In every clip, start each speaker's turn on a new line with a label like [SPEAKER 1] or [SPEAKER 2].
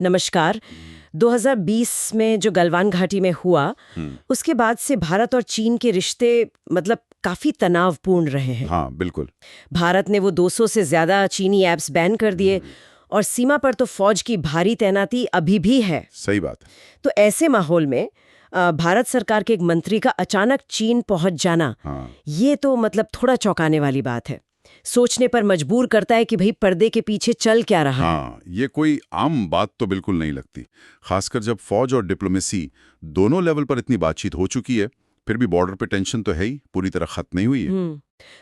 [SPEAKER 1] नमस्कार। 2020 में जो गलवान घाटी में हुआ, उसके बाद से भारत और चीन के रिश्ते मतलब काफी तनावपूर्ण रहे हैं।
[SPEAKER 2] हाँ, बिल्कुल।
[SPEAKER 1] भारत ने वो 200 से ज्यादा चीनी ऐप्स बैन कर दिए और सीमा पर तो फौज की भारी तैनाती अभी भी है।
[SPEAKER 2] सही बात है।
[SPEAKER 1] तो ऐसे माहौल में भारत सरकार के एक मंत्री का अचानक चीन पहुंच जाना, ये तो मतलब थोड़ा चौंकाने वाली बात है। सोचने पर मजबूर करता है कि भाई पर्दे के पीछे चल क्या रहा है।
[SPEAKER 2] हाँ, ये कोई आम बात तो बिल्कुल नहीं लगती, खासकर जब फौज और डिप्लोमेसी दोनों लेवल पर इतनी बातचीत हो चुकी है। फिर भी बॉर्डर पे टेंशन तो है ही, पूरी तरह खत्म नहीं हुई है।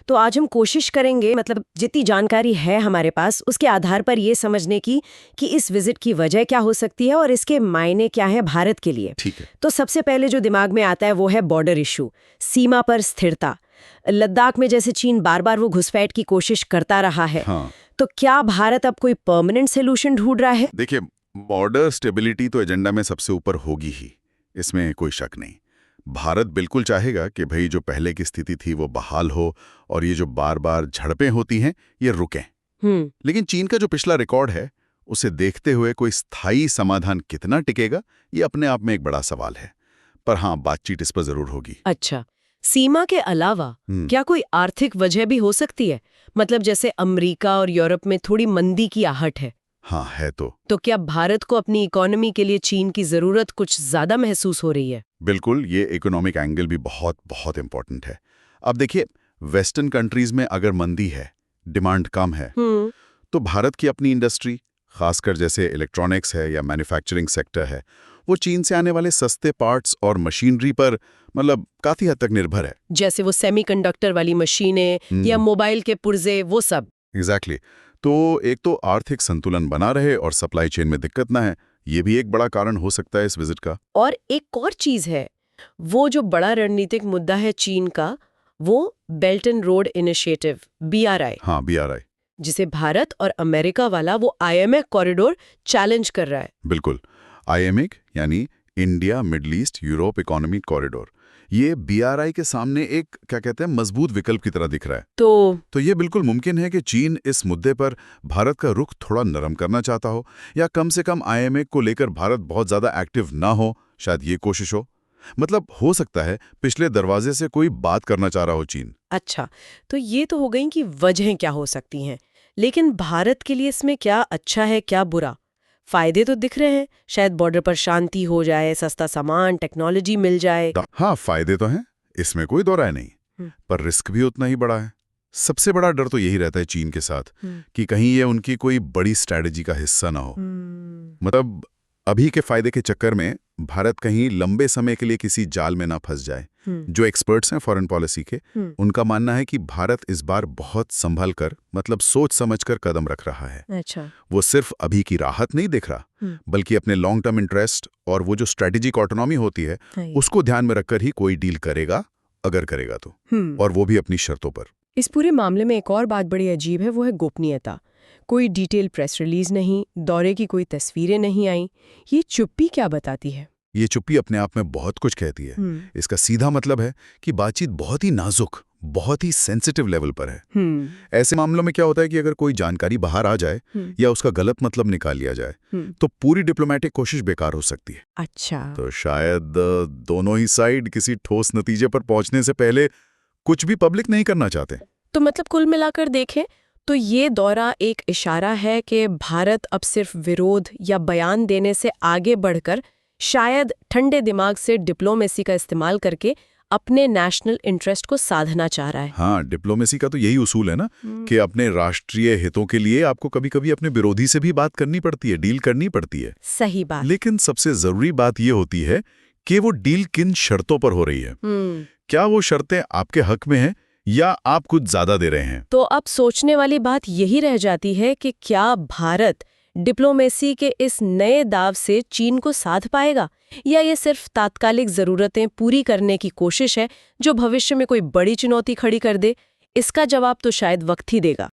[SPEAKER 1] तो आज हम कोशिश करेंगे, मतलब जितनी जानकारी है हमारे पास उसके आधार पर ये समझने की कि इस विजिट की वजह क्या हो सकती है और इसके मायने क्या है भारत के लिए।
[SPEAKER 2] ठीक है।
[SPEAKER 1] तो सबसे पहले जो दिमाग में आता है वो है बॉर्डर इशू, सीमा पर स्थिरता। लद्दाख में जैसे चीन बार बार वो घुसपैठ की कोशिश करता रहा है, तो क्या भारत अब कोई परमानेंट सोल्यूशन ढूंढ रहा है?
[SPEAKER 2] देखिए, बॉर्डर स्टेबिलिटी तो एजेंडा में सबसे ऊपर होगी ही, इसमें कोई शक नहीं। भारत बिल्कुल चाहेगा कि भाई जो पहले की स्थिति थी वो बहाल हो और ये जो बार बार झड़पें होती हैं ये रुकें। लेकिन चीन का जो पिछला रिकॉर्ड है उसे देखते हुए कोई स्थायी समाधान कितना टिकेगा, ये अपने आप में एक बड़ा सवाल है। पर हाँ, बातचीत इस पर जरूर होगी।
[SPEAKER 1] अच्छा, सीमा के अलावा क्या कोई आर्थिक वजह भी हो सकती है? मतलब जैसे अमेरिका और यूरोप में थोड़ी मंदी की आहट है।
[SPEAKER 2] हाँ, है तो
[SPEAKER 1] क्या भारत को अपनी इकोनॉमी के लिए चीन की जरूरत कुछ ज्यादा महसूस हो रही है?
[SPEAKER 2] बिल्कुल, ये इकोनॉमिक एंगल भी बहुत बहुत इंपॉर्टेंट है। अब देखिए, वेस्टर्न कंट्रीज में अगर मंदी है, डिमांड कम है, तो भारत की अपनी इंडस्ट्री, खासकर जैसे इलेक्ट्रॉनिक्स है या मैन्युफैक्चरिंग सेक्टर है, वो चीन से आने वाले सस्ते पार्ट्स और मशीनरी पर मतलब काफी हद तक निर्भर है।
[SPEAKER 1] जैसे वो सेमीकंडक्टर वाली मशीनें या मोबाइल के पुर्जे, वो सब।
[SPEAKER 2] एग्जैक्टली। तो एक तो आर्थिक संतुलन बना रहे और सप्लाई चेन में दिक्कत ना है, ये भी एक बड़ा कारण हो सकता है इस विजिट का।
[SPEAKER 1] और एक और चीज है, वो जो बड़ा रणनीतिक मुद्दा है चीन का, वो belt and road initiative, BRI।
[SPEAKER 2] हाँ, BRI,
[SPEAKER 1] जिसे भारत और अमेरिका वाला वो IMEC कॉरिडोर चैलेंज कर रहा है।
[SPEAKER 2] बिल्कुल। IMEC यानी India middle east Europe economic corridor, ये BRI के सामने एक क्या कहते हैं मजबूत विकल्प की तरह दिख रहा है। तो ये बिल्कुल मुमकिन है कि चीन इस मुद्दे पर भारत का रुख थोड़ा नरम करना चाहता हो, या कम से कम IMEC को लेकर भारत बहुत ज्यादा एक्टिव ना हो, शायद ये कोशिश हो। मतलब हो सकता है पिछले दरवाजे से कोई बात करना चाह रहा हो चीन।
[SPEAKER 1] अच्छा, तो ये तो हो गई कि वजहें क्या हो सकती हैं, लेकिन भारत के लिए इसमें क्या अच्छा है क्या बुरा? फायदे तो दिख रहे हैं, शायद बॉर्डर पर शांति हो जाए, सस्ता सामान, टेक्नोलॉजी मिल जाए।
[SPEAKER 2] हाँ, फायदे तो हैं, इसमें कोई दो राय नहीं, पर रिस्क भी उतना ही बड़ा है। सबसे बड़ा डर तो यही रहता है चीन के साथ कि कहीं ये उनकी कोई बड़ी स्ट्रैटेजी का हिस्सा ना हो। मतलब अभी के फायदे के चक्कर में भारत कहीं लंबे समय के लिए किसी जाल में ना फंस जाए। जो एक्सपर्ट्स हैं फॉरेन पॉलिसी के, उनका मानना है कि भारत इस बार बहुत संभल कर, मतलब सोच समझकर कदम रख रहा है।
[SPEAKER 1] अच्छा।
[SPEAKER 2] वो सिर्फ अभी की राहत नहीं देख रहा, बल्कि अपने लॉन्ग टर्म इंटरेस्ट और वो जो स्ट्रेटेजिक ऑटोनॉमी होती है उसको ध्यान में रखकर ही कोई डील करेगा, अगर करेगा तो, और वो भी अपनी शर्तों पर।
[SPEAKER 1] इस पूरे मामले में एक और बात बड़ी अजीब है, वो है गोपनीयता। कोई डिटेल प्रेस रिलीज नहीं, दौरे की कोई तस्वीरें नहीं आई। ये चुप्पी क्या बताती है?
[SPEAKER 2] ये चुप्पी अपने आप में बहुत कुछ कहती है। इसका सीधा मतलब है कि बातचीत बहुत ही नाजुक, बहुत ही सेंसिटिव लेवल पर है। ऐसे मामलों में क्या होता है कि अगर कोई जानकारी बाहर आ जाए या उसका गलत मतलब निकाल लिया जाए, तो पूरी डिप्लोमेटिक कोशिश बेकार हो सकती है।
[SPEAKER 1] अच्छा।
[SPEAKER 2] तो शायद दोनों ही साइड किसी ठोस नतीजे पर पहुंचने से पहले कुछ भी पब्लिक नहीं करना चाहते।
[SPEAKER 1] तो मतलब कुल मिलाकर देखें तो ये दौरा एक इशारा है कि भारत अब सिर्फ विरोध या बयान देने से आगे बढ़कर शायद ठंडे दिमाग से डिप्लोमेसी का इस्तेमाल करके अपने नेशनल इंटरेस्ट को साधना चाह रहा है।
[SPEAKER 2] हाँ, डिप्लोमेसी का तो यही उसूल है ना, कि अपने राष्ट्रीय हितों के लिए आपको कभी-कभी अपने विरोधी से भी बात करनी पड़ती है, डील करनी पड़ती है।
[SPEAKER 1] सही बात।
[SPEAKER 2] लेकिन सबसे जरूरी बात ये होती है कि वो डील किन शर्तों पर हो रही है। क्या वो शर्तें आपके हक में हैं या आप कुछ ज्यादा दे रहे हैं?
[SPEAKER 1] तो अब सोचने वाली बात यही रह जाती है कि क्या भारत डिप्लोमेसी के इस नए दाव से चीन को साध पाएगा, या ये सिर्फ तात्कालिक जरूरतें पूरी करने की कोशिश है जो भविष्य में कोई बड़ी चुनौती खड़ी कर दे? इसका जवाब तो शायद वक्त ही देगा।